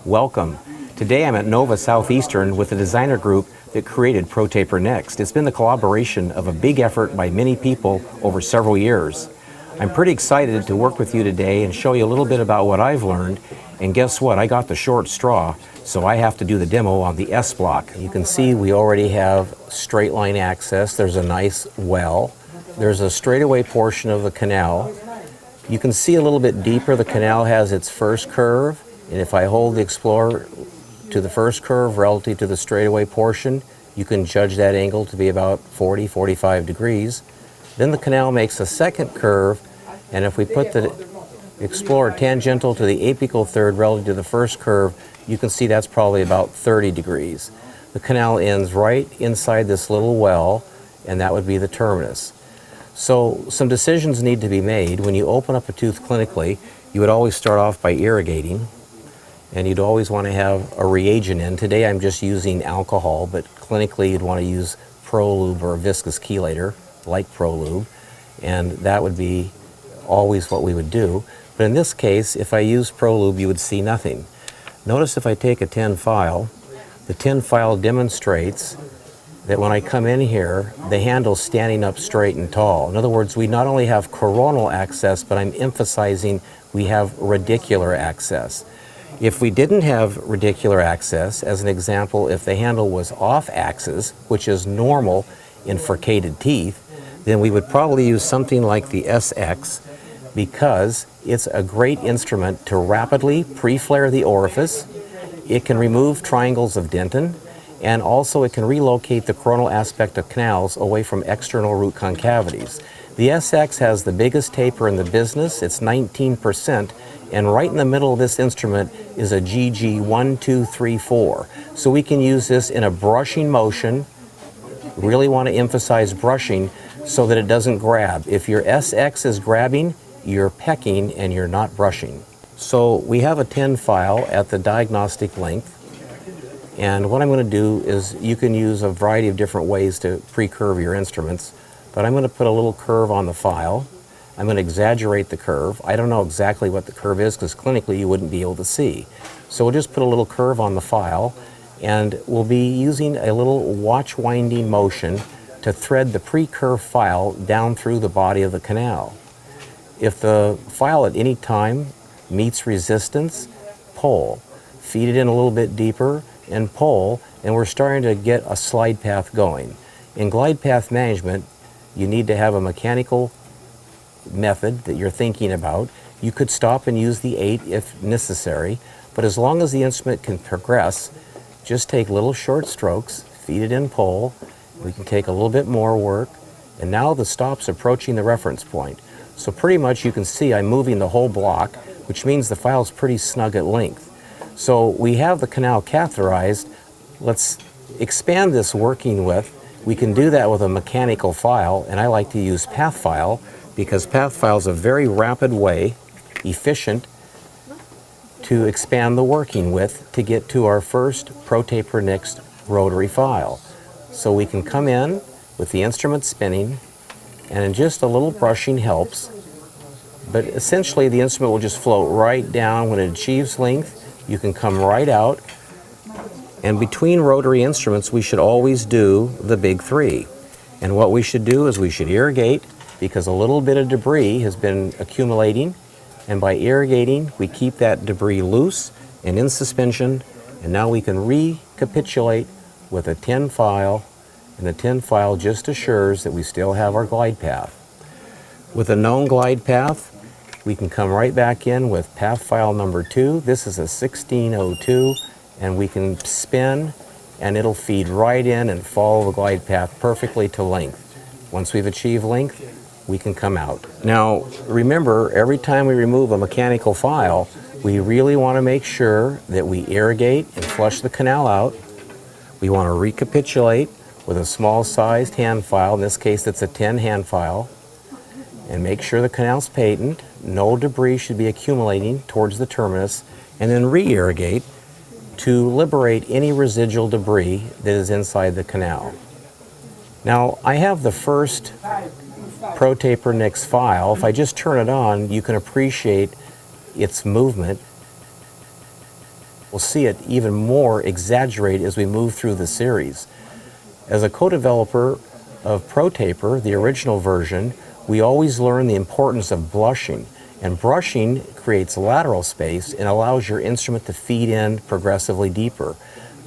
Welcome. Today I'm at Nova Southeastern with the designer group that created PROTAPER NEXT. It's been the collaboration of a big effort by many people over several years. I'm pretty excited to work with you today and show you a little bit about what I've learned. And guess what? I got the short straw, so I have to do the demo on the S block. You can see we already have straight line access. There's a nice well. There's a straightaway portion of the canal. You can see a little bit deeper. The canal has its first curve, and if I hold the Explorer to the first curve relative to the straightaway portion, you can judge that angle to be about 40-45 degrees. Then the canal makes a second curve, and if we put the Explorer tangential to the apical third relative to the first curve, you can see that's probably about 30 degrees. The canal ends right inside this little well, and that would be the terminus. So some decisions need to be made. When you open up a tooth clinically, you would always start off by irrigating, and you'd always want to have a reagent in. Today I'm just using alcohol, but clinically you'd want to use ProLube or a viscous chelator, like ProLube, and that would be always what we would do. But in this case, if I use ProLube, you would see nothing. Notice if I take a tin file, the tin file demonstrates that when I come in here, the handle's standing up straight and tall. In other words, we not only have coronal access, but I'm emphasizing we have radicular access. If we didn't have radicular access, as an example, if the handle was off axis, which is normal in furcated teeth, then we would probably use something like the SX, because it's a great instrument to rapidly pre-flare the orifice. It can remove triangles of dentin, and also it can relocate the coronal aspect of canals away from external root concavities. The SX has the biggest taper in the business. It's 19%, and right in the middle of this instrument is a GG1234. So we can use this in a brushing motion. Really want to emphasize brushing so that it doesn't grab. If your SX is grabbing, you're pecking and you're not brushing. So we have a tin file at the diagnostic length, and what I'm going to do is, you can use a variety of different ways to pre-curve your instruments, but I'm going to put a little curve on the file. I'm going to exaggerate the curve. I don't know exactly what the curve is because clinically you wouldn't be able to see. So we'll just put a little curve on the file, and we'll be using a little watch winding motion to thread the pre-curve file down through the body of the canal. If the file at any time meets resistance, pull. Feed it in a little bit deeper and pull, and we're starting to get a slide path going. In glide path management, you need to have a mechanical method that you're thinking about. You could stop and use the 8 if necessary, but as long as the instrument can progress, just take little short strokes, feed it in, pull. We can take a little bit more work, and now the stop's approaching the reference point. So pretty much you can see I'm moving the whole block, which means the file's pretty snug at length. So we have the canal catheterized. Let's expand this working with. We can do that with a mechanical file, and I like to use path file because path file is a very rapid way, efficient, to expand the working with to get to our first PROTAPER NEXT rotary file. So we can come in with the instrument spinning, and just a little brushing helps, but essentially the instrument will just float right down. When it achieves length, you can come right out, and between rotary instruments we should always do the big 3. And what we should do is we should irrigate, because a little bit of debris has been accumulating, and by irrigating we keep that debris loose and in suspension, and now we can recapitulate with a tin file, and the tin file just assures that we still have our glide path. With a known glide path, we can come right back in with path file number 2. This is a 1602, and we can spin, and it'll feed right in and follow the glide path perfectly to length. Once we've achieved length, we can come out. Now, remember, every time we remove a mechanical file, we really want to make sure that we irrigate and flush the canal out. We want to recapitulate with a small sized hand file. In this case, it's a 10 hand file. And make sure the canal's patent. No debris should be accumulating towards the terminus. And then re-irrigate to liberate any residual debris that is inside the canal. Now, I have the first PROTAPER NEXT file. If I just turn it on, you can appreciate its movement. We'll see it even more exaggerated as we move through the series. As a co-developer of ProTaper, the original version, we always learn the importance of blushing. And brushing creates lateral space and allows your instrument to feed in progressively deeper.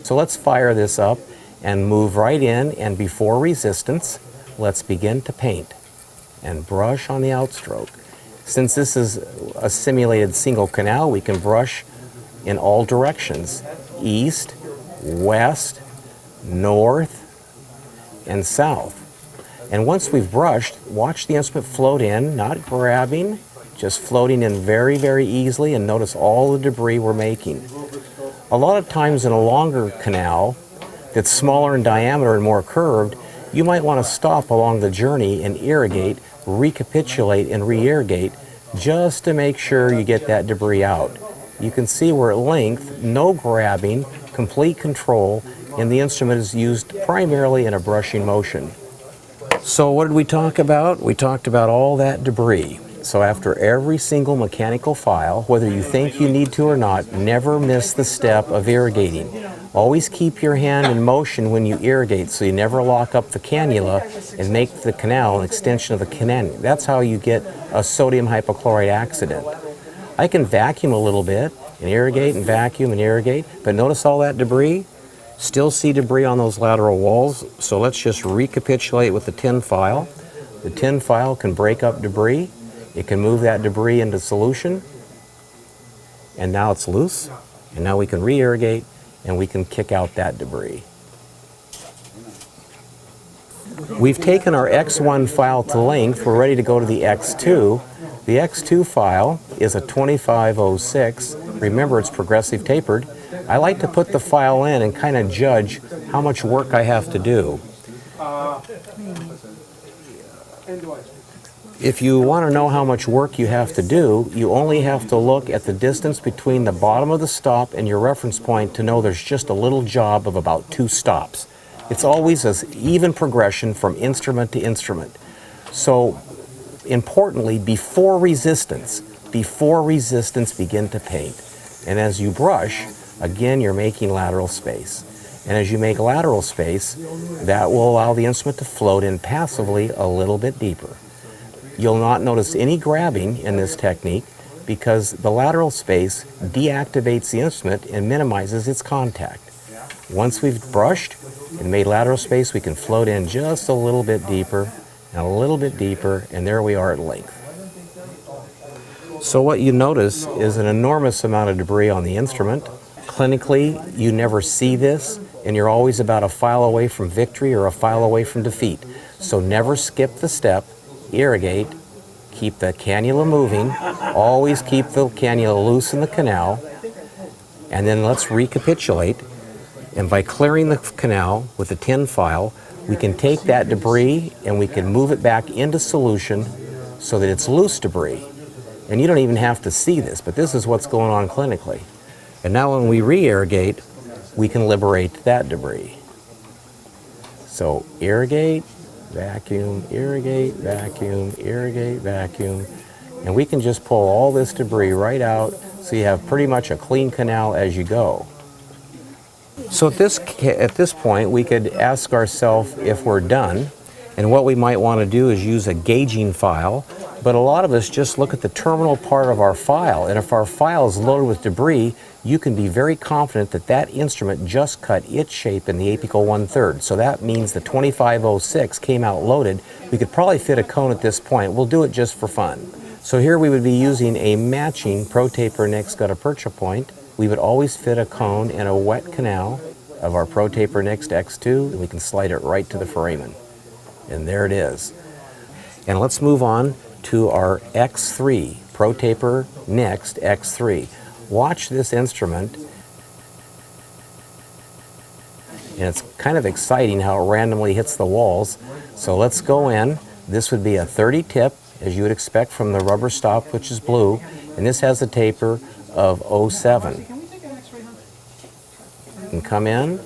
So let's fire this up and move right in, and before resistance, let's begin to paint and brush on the outstroke. Since this is a simulated single canal, we can brush in all directions: east, west, north, and south. And once we've brushed, watch the instrument float in, not grabbing, just floating in very, very easily, and notice all the debris we're making. A lot of times in a longer canal that's smaller in diameter and more curved, you might want to stop along the journey and irrigate, recapitulate, and re-irrigate just to make sure you get that debris out. You can see we're at length, no grabbing, complete control, and the instrument is used primarily in a brushing motion. So what did we talk about? We talked about all that debris. So after every single mechanical file, whether you think you need to or not, never miss the step of irrigating. Always keep your hand in motion when you irrigate so you never lock up the cannula and make the canal an extension of the canal. That's how you get a sodium hypochlorite accident. I can vacuum a little bit and irrigate and vacuum and irrigate, but notice all that debris? Still see debris on those lateral walls, so let's just recapitulate with the tin file. The tin file can break up debris. It can move that debris into solution, and now it's loose, and now we can re-irrigate and we can kick out that debris. We've taken our X1 file to length. We're ready to go to the X2. The X2 file is a 2506. Remember, it's progressive tapered. I like to put the file in and kind of judge how much work I have to do. If you want to know how much work you have to do, you only have to look at the distance between the bottom of the stop and your reference point to know there's just a little job of about 2 stops. It's always an even progression from instrument to instrument. So, importantly, before resistance, begin to paint. And as you brush, again, you're making lateral space. And as you make lateral space, that will allow the instrument to float in passively a little bit deeper. You'll not notice any grabbing in this technique because the lateral space deactivates the instrument and minimizes its contact. Once we've brushed and made lateral space, we can float in just a little bit deeper and a little bit deeper, and there we are at length. So what you notice is an enormous amount of debris on the instrument. Clinically, you never see this, and you're always about a file away from victory or a file away from defeat. So never skip the step. Irrigate, keep the cannula moving, always keep the cannula loose in the canal, and then let's recapitulate. And by clearing the canal with the tin file, we can take that debris and we can move it back into solution so that it's loose debris. And you don't even have to see this, but this is what's going on clinically. And now when we re-irrigate, we can liberate that debris. So irrigate, vacuum, irrigate, vacuum, irrigate, vacuum, and we can just pull all this debris right out so you have pretty much a clean canal as you go. So at this point, we could ask ourselves if we're done, and what we might want to do is use a gauging file, but a lot of us just look at the terminal part of our file, and if our file is loaded with debris, you can be very confident that that instrument just cut its shape in the apical 1/3. So that means the 2506 came out loaded. We could probably fit a cone at this point. We'll do it just for fun. So here we would be using a matching ProTaper Next gutta percha point. We would always fit a cone in a wet canal of our ProTaper Next X2, and we can slide it right to the foramen. And there it is. And let's move on to our X3, ProTaper Next X3. Watch this instrument, and it's kind of exciting how it randomly hits the walls. So let's go in. This would be a 30 tip, as you would expect from the rubber stop, which is blue, and this has a taper of 07. You can come in,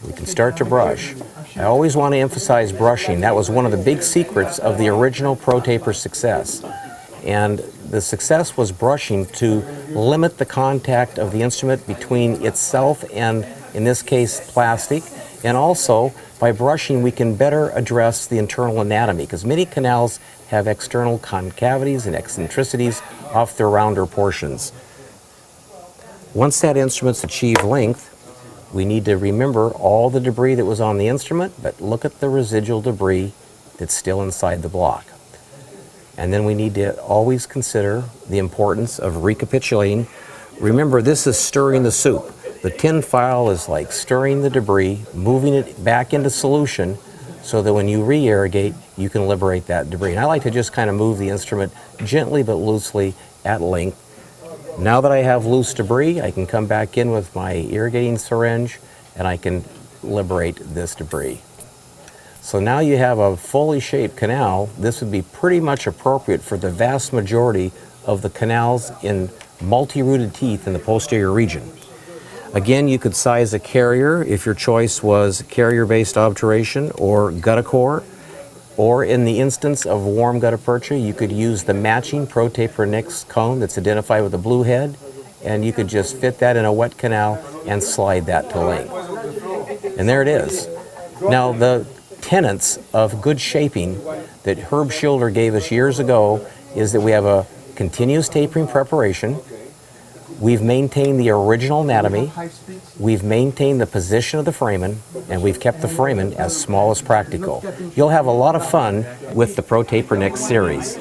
we can start to brush. I always want to emphasize brushing. That was one of the big secrets of the original ProTaper success. And the success was brushing to limit the contact of the instrument between itself and, in this case, plastic. And also, by brushing, we can better address the internal anatomy, because many canals have external concavities and eccentricities off their rounder portions. Once that instrument's achieved length, we need to remember all the debris that was on the instrument, but look at the residual debris that's still inside the block. And then we need to always consider the importance of recapitulating. Remember, this is stirring the soup. The tin foil is like stirring the debris, moving it back into solution so that when you re-irrigate, you can liberate that debris. And I like to just kind of move the instrument gently but loosely at length. Now that I have loose debris, I can come back in with my irrigating syringe and I can liberate this debris. So now you have a fully shaped canal. This would be pretty much appropriate for the vast majority of the canals in multi-rooted teeth in the posterior region. Again, you could size a carrier if your choice was carrier-based obturation or gutta-core, or in the instance of warm gutta-percha, you could use the matching PROTAPER NEXT cone that's identified with a blue head, and you could just fit that in a wet canal and slide that to length. And there it is. Now, the tenets of good shaping that Herb Schilder gave us years ago is that we have a continuous tapering preparation, we've maintained the original anatomy, we've maintained the position of the foramen, and we've kept the foramen as small as practical. You'll have a lot of fun with the PROTAPER NEXT series.